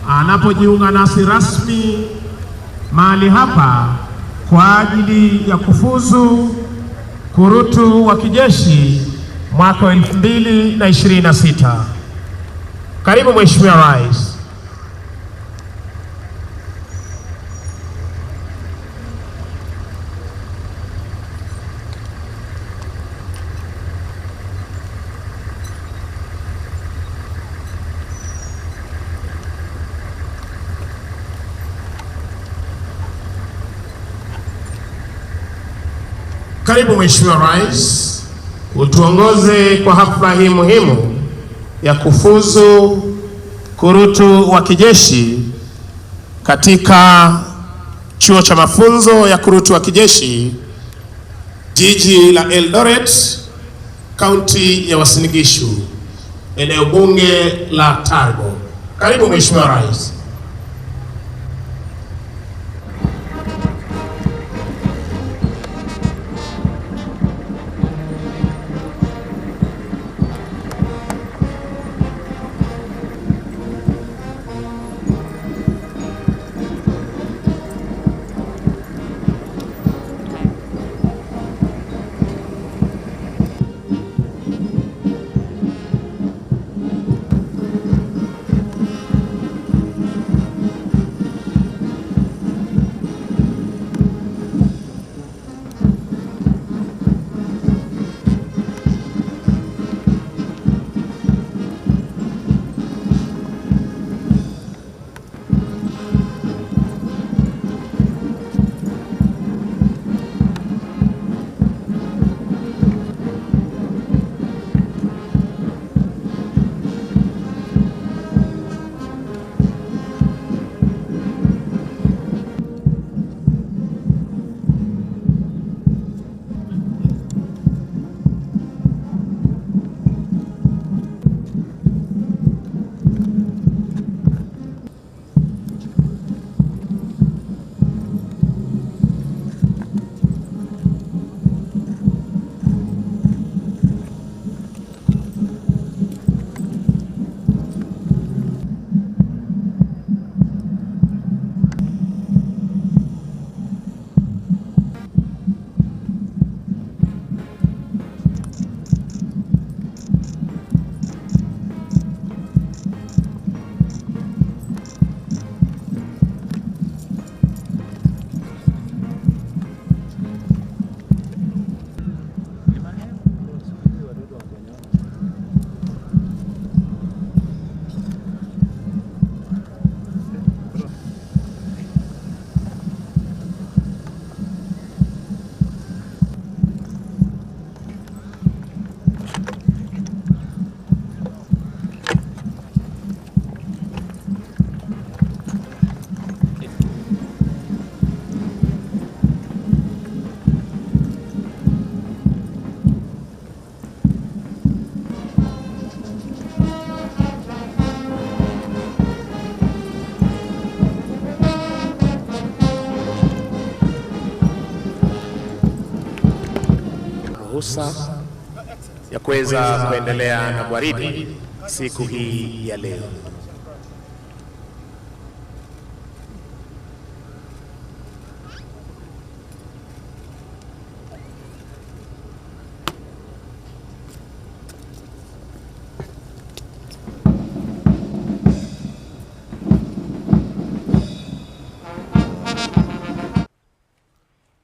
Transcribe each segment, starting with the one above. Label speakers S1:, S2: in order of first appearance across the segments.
S1: anapojiunga nasi rasmi mahali hapa kwa ajili ya kufuzu kurutu wa kijeshi mwaka wa 2026. Karibu Mheshimiwa Rais. Karibu Mheshimiwa Rais, utuongoze kwa hafla hii muhimu ya kufuzu kurutu wa kijeshi katika chuo cha mafunzo ya kurutu wa kijeshi jiji la Eldoret, kaunti ya Uasin Gishu, eneo bunge la Tarbo. Karibu Mheshimiwa Rais.
S2: Ruhusa ya kuweza kuendelea na gwaridi siku hii ya leo.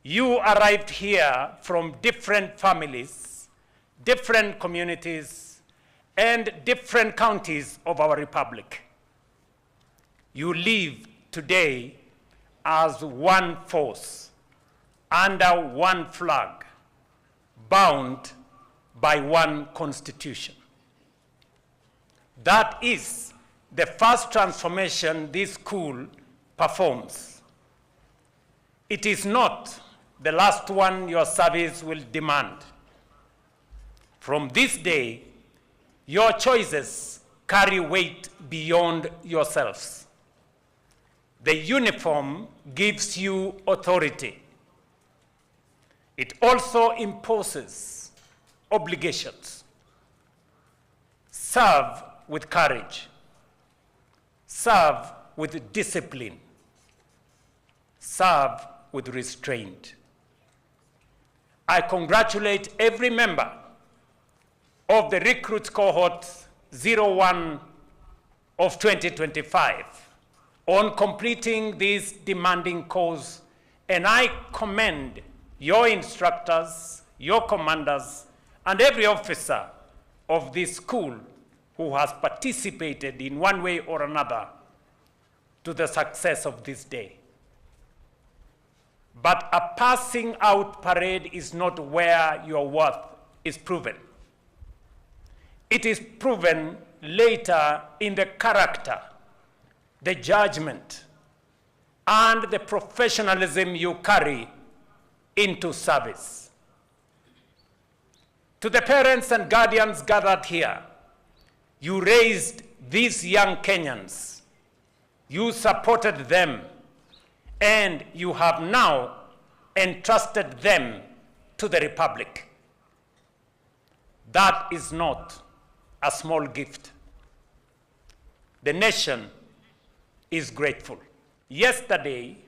S3: You arrived here from different families, different communities, and different counties of our republic. You live today as one force, under one flag, bound by one constitution. That is the first transformation this school performs. It is not the last one your service will demand. From this day, your choices carry weight beyond yourselves. The uniform gives you authority. It also imposes obligations. Serve with courage. Serve with discipline, serve with restraint. I congratulate every member of the recruits cohort 01 of 2025 on completing this demanding course, and I commend your instructors, your commanders, and every officer of this school who has participated in one way or another to the success of this day. But a passing out parade is not where your worth is proven. It is proven later in the character, the judgment, and the professionalism you carry into service. To the parents and guardians gathered here, you raised these young Kenyans, you supported them, and you have now entrusted them to the Republic. That is not a small gift. The nation is grateful. Yesterday,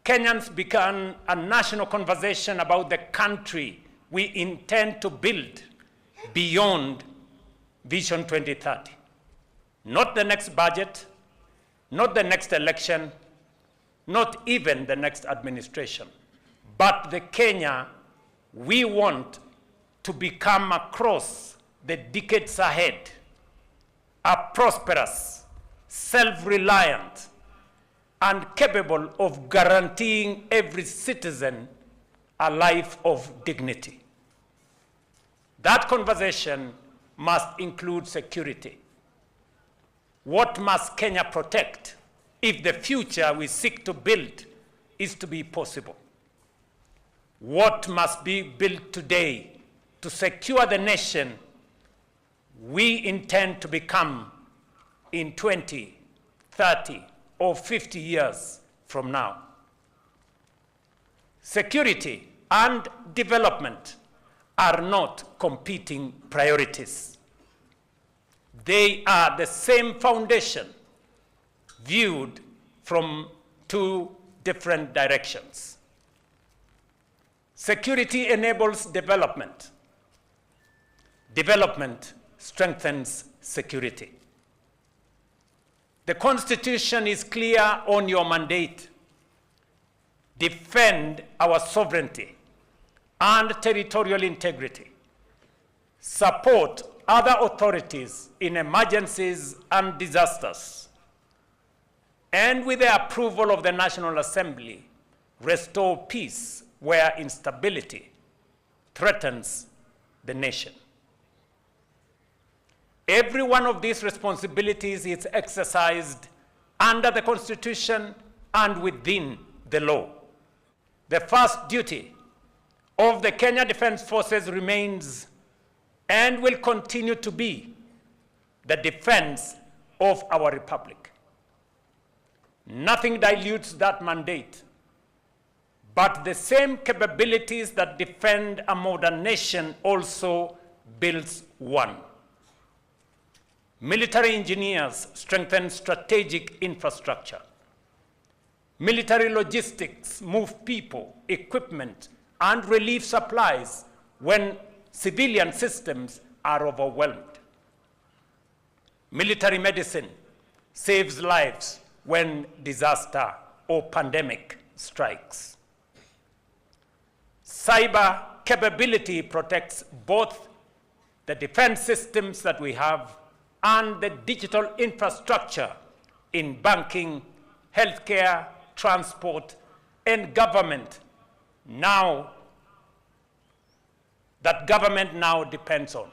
S3: Kenyans began a national conversation about the country we intend to build beyond Vision 2030. Not the next budget, not the next election, not even the next administration, but the Kenya we want to become across the decades ahead, a prosperous, self-reliant, and capable of guaranteeing every citizen a life of dignity. That conversation must include security. What must Kenya protect if the future we seek to build is to be possible? What must be built today to secure the nation we intend to become in 20, 30, or 50 years from now? Security and development are not competing priorities. They are the same foundation viewed from two different directions. Security enables development. Development strengthens security. The Constitution is clear on your mandate. Defend our sovereignty and territorial integrity. Support other authorities in emergencies and disasters. And with the approval of the National Assembly, restore peace where instability threatens the nation. Every one of these responsibilities is exercised under the Constitution and within the law. The first duty of the Kenya Defence Forces remains and will continue to be the defense of our republic. Nothing dilutes that mandate, but the same capabilities that defend a modern nation also builds one. Military engineers strengthen strategic infrastructure. Military logistics move people, equipment, and relief supplies when civilian systems are overwhelmed. Military medicine saves lives when disaster or pandemic strikes. Cyber capability protects both the defense systems that we have and the digital infrastructure in banking, healthcare, transport, and government now that government now depends on.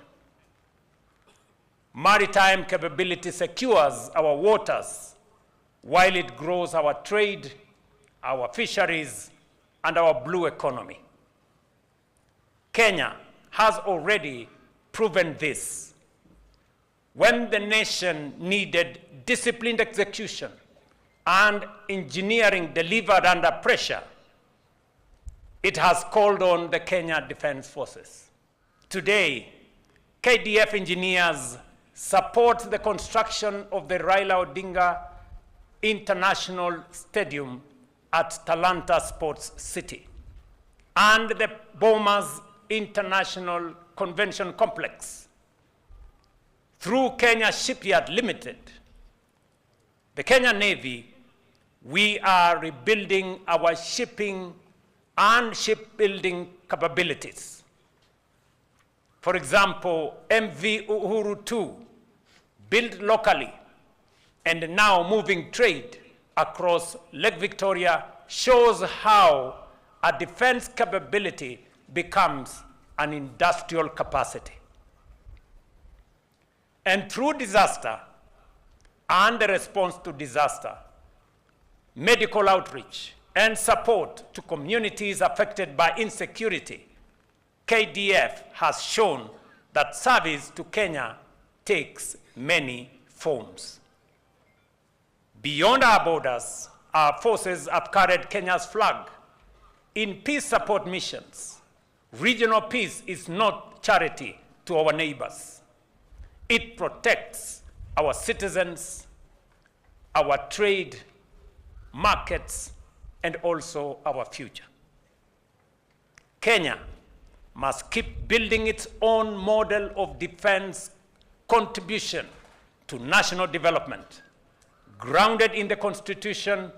S3: Maritime capability secures our waters while it grows our trade, our fisheries, and our blue economy. Kenya has already proven this. When the nation needed disciplined execution and engineering delivered under pressure, it has called on the Kenya Defence Forces. Today, KDF engineers support the construction of the Raila Odinga International Stadium at Talanta Sports City and the Bomas International Convention Complex. Through Kenya Shipyard Limited, the Kenya Navy, we are rebuilding our shipping and shipbuilding capabilities. For example, MV Uhuru 2, built locally and now moving trade across Lake Victoria, shows how a defense capability becomes an industrial capacity. And through disaster and the response to disaster, medical outreach and support to communities affected by insecurity, KDF has shown that service to Kenya takes many forms. Beyond our borders, our forces have carried Kenya's flag in peace support missions. Regional peace is not charity to our neighbors. It protects our citizens, our trade, markets, and also our future. Kenya must keep building its own model of defense contribution to national development, grounded in the Constitution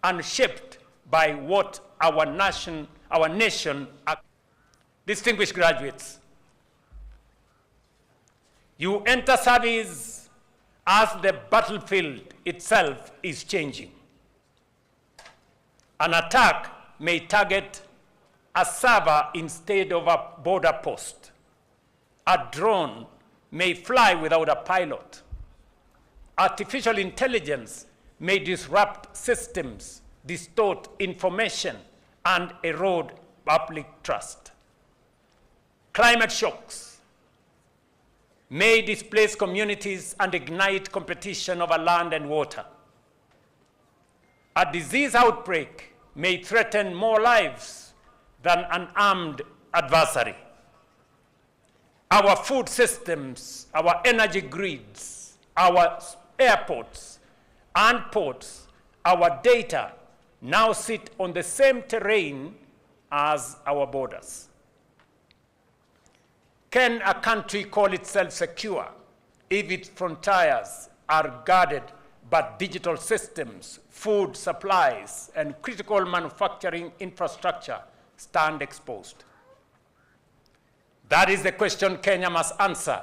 S3: and shaped by what our nation. Distinguished graduates, you enter service as the battlefield itself is changing. An attack may target a server instead of a border post. A drone may fly without a pilot. Artificial intelligence may disrupt systems, distort information, and erode public trust. Climate shocks may displace communities and ignite competition over land and water. A disease outbreak may threaten more lives than an armed adversary. Our food systems, our energy grids, our airports and ports, our data now sit on the same terrain as our borders. Can a country call itself secure if its frontiers are guarded but digital systems, food supplies, and critical manufacturing infrastructure stand exposed? That is the question Kenya must answer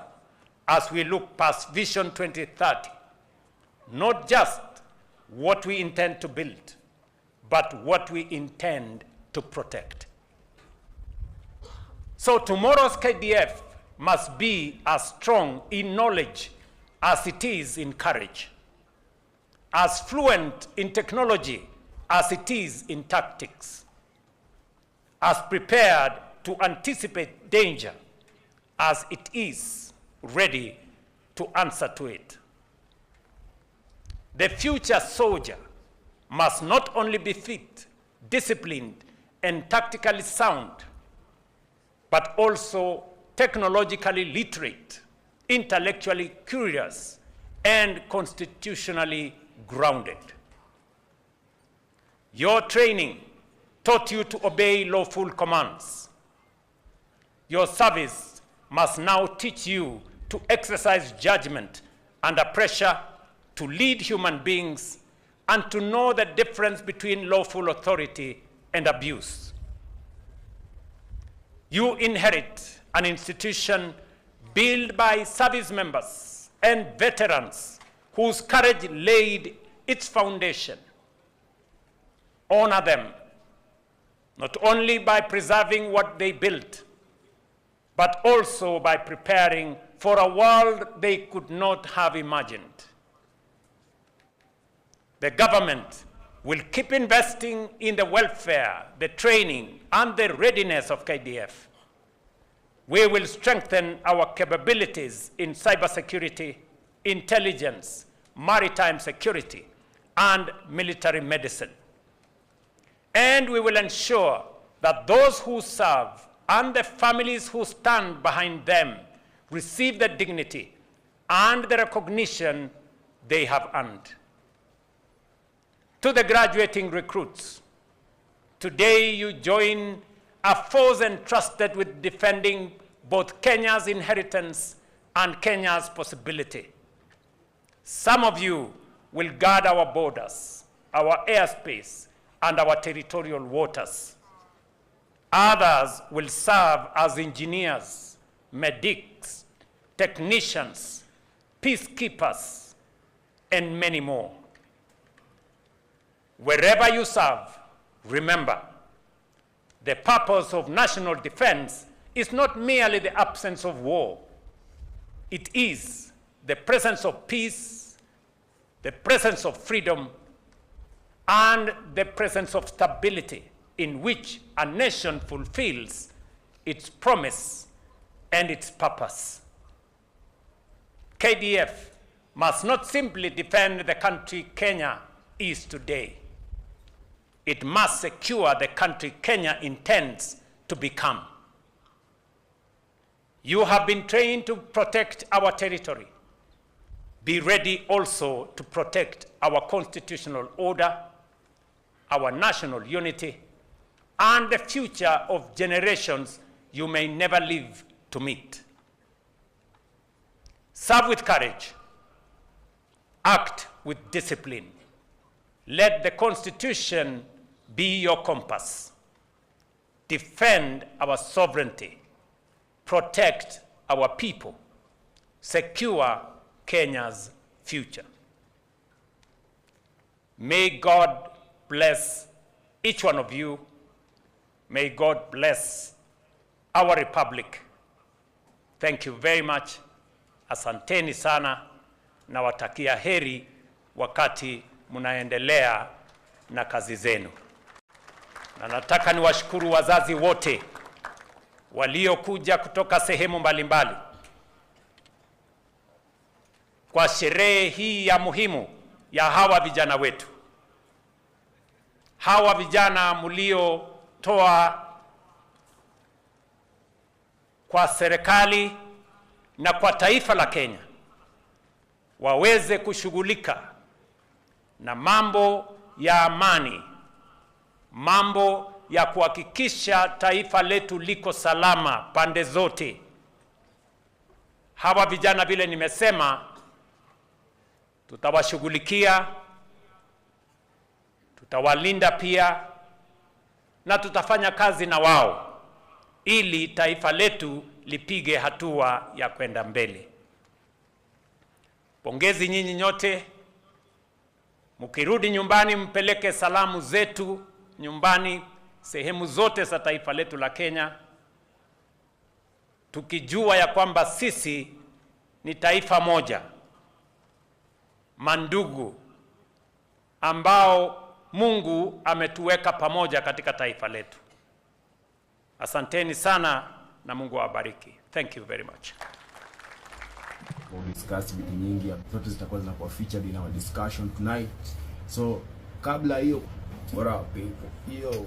S3: as we look past Vision 2030. Not just what we intend to build, but what we intend to protect. So tomorrow's KDF must be as strong in knowledge as it is in courage, as fluent in technology as it is in tactics, as prepared to anticipate danger as it is ready to answer to it. The future soldier must not only be fit, disciplined, and tactically sound, but also technologically literate, intellectually curious, and constitutionally grounded. Your training taught you to obey lawful commands. Your service must now teach you to exercise judgment under pressure, to lead human beings, and to know the difference between lawful authority and abuse. You inherit an institution built by service members and veterans whose courage laid its foundation. Honor them, not only by preserving what they built, but also by preparing for a world they could not have imagined. The government will keep investing in the welfare, the training, and the readiness of KDF. We will strengthen our capabilities in cybersecurity, intelligence, maritime security, and military medicine. And we will ensure that those who serve and the families who stand behind them receive the dignity and the recognition they have earned. To the graduating recruits, today you join a force entrusted with defending both Kenya's inheritance and Kenya's possibility. Some of you will guard our borders, our airspace, and our territorial waters. Others will serve as engineers, medics, technicians, peacekeepers, and many more. Wherever you serve, remember, the purpose of national defense is not merely the absence of war. It is the presence of peace, the presence of freedom, and the presence of stability in which a nation fulfills its promise and its purpose. KDF must not simply defend the country Kenya is today. It must secure the country Kenya intends to become. You have been trained to protect our territory. Be ready also to protect our constitutional order, our national unity, and the future of generations you may never live to meet. Serve with courage. Act with discipline. Let the Constitution be your compass. Defend our sovereignty. Protect our people. Secure Kenya's future. May God bless each one of you. May God bless our republic. Thank you very much. Asanteni sana na watakia heri wakati munaendelea na kazi zenu. Na nataka niwashukuru wazazi wote waliokuja kutoka sehemu mbalimbali kwa sherehe hii ya muhimu ya hawa vijana wetu. Hawa vijana mliotoa kwa serikali na kwa taifa la Kenya waweze kushughulika na mambo ya amani, mambo ya kuhakikisha taifa letu liko salama pande zote. Hawa vijana vile nimesema, tutawashughulikia, tutawalinda pia, na tutafanya kazi na wao ili taifa letu lipige hatua ya kwenda mbele. Pongezi nyinyi nyote. Mkirudi nyumbani mpeleke salamu zetu nyumbani sehemu zote za taifa letu la Kenya, tukijua ya kwamba sisi ni taifa moja, mandugu ambao Mungu ametuweka pamoja katika taifa letu. Asanteni sana na Mungu awabariki. Thank you very much.
S4: We'll discuss vitu nyingi zote zitakuwa zinakuwa featured in our discussion tonight. So kabla hiyo, what up people? Yo.